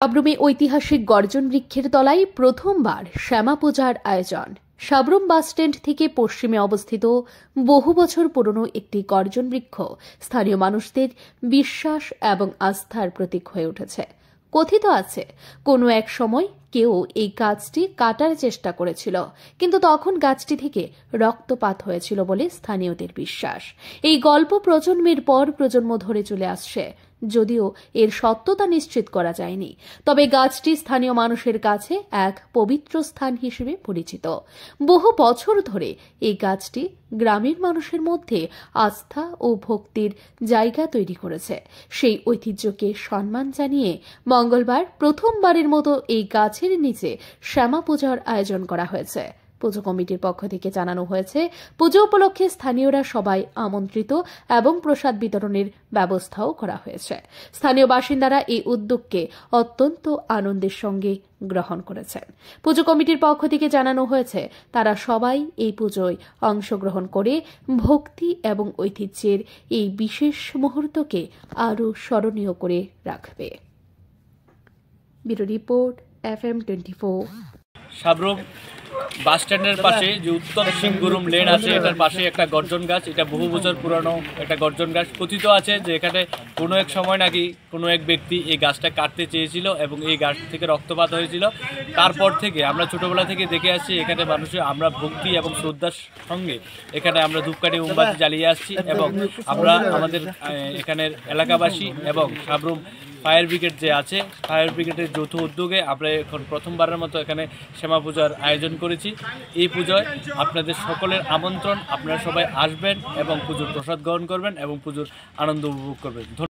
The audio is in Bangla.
সাব্রুমে ঐতিহাসিক গর্জন বৃক্ষের তলায় প্রথমবার শ্যামা পূজার আয়োজন। সাব্রুম বাসস্ট্যান্ড থেকে পশ্চিমে অবস্থিত বহু বছর পুরনো একটি গর্জন বৃক্ষ স্থানীয় মানুষদের বিশ্বাস এবং আস্থার প্রতীক হয়ে উঠেছে। কথিত আছে, কোনো এক সময় কেউ এই গাছটি কাটার চেষ্টা করেছিল, কিন্তু তখন গাছটি থেকে রক্তপাত হয়েছিল বলে স্থানীয়দের বিশ্বাস। এই গল্প প্রজন্মের পর প্রজন্ম ধরে চলে আসছে, যদিও এর সত্যতা নিশ্চিত করা যায়নি। তবে গাছটি স্থানীয় মানুষের কাছে এক পবিত্র স্থান হিসেবে পরিচিত। বহু বছর ধরে এই গাছটি গ্রামের মানুষের মধ্যে আস্থা ও ভক্তির জায়গা তৈরি করেছে। সেই ঐতিহ্যকে সম্মান জানিয়ে মঙ্গলবার প্রথমবারের মতো এই গাছের নিচে শ্যামা পূজার আয়োজন করা হয়েছে। পুজো কমিটির পক্ষ থেকে জানানো হয়েছে, পুজো উপলক্ষে স্থানীয়রা সবাই আমন্ত্রিত এবং প্রসাদ বিতরণের ব্যবস্থাও করা হয়েছে। স্থানীয় বাসিন্দারা এই উদ্যোগকে অত্যন্ত আনন্দের সঙ্গে গ্রহণ করেছেন। পুজো কমিটির পক্ষ থেকে জানানো হয়েছে, তারা সবাই এই পুজোয় অংশগ্রহণ করে ভক্তি এবং ঐতিহ্যের এই বিশেষ মুহূর্তকে আরও স্মরণীয় করে রাখবে। Bureau report, FM 24। সাব্রুম বাস স্ট্যান্ডের পাশে যে উত্তর সিংগুরুম লেন আছে, এটার পাশে একটা গর্জন গাছ। এটা বহু বছর পুরানো একটা গর্জন গাছ। কথিত আছে যে এখানে কোনো এক সময় নাকি কোনো এক ব্যক্তি এই গাছটা কাটতে চেয়েছিল এবং এই গাছ থেকে রক্তপাত হয়েছিল। তারপর থেকে আমরা ছোটোবেলা থেকে দেখে আসছি, এখানে মানুষের আমরা ভক্তি এবং শ্রদ্ধার সঙ্গে এখানে আমরা ধূপকাঠি মোমবাতি জ্বালিয়ে আসছি এবং আমরা আমাদের এখানের এলাকাবাসী এবং সাব্রুম ফায়ার ব্রিগেড যে আছে, ফায়ার ব্রিগেডের যৌথ উদ্যোগে আমরা এখন প্রথমবারের মতো এখানে শ্যামা পূজার আয়োজন করেছি। এই পুজোয় আপনাদের সকলের আমন্ত্রণ, আপনারা সবাই আসবেন এবং পুজোর প্রসাদ গ্রহণ করবেন এবং পুজোর আনন্দ উপভোগ করবেন।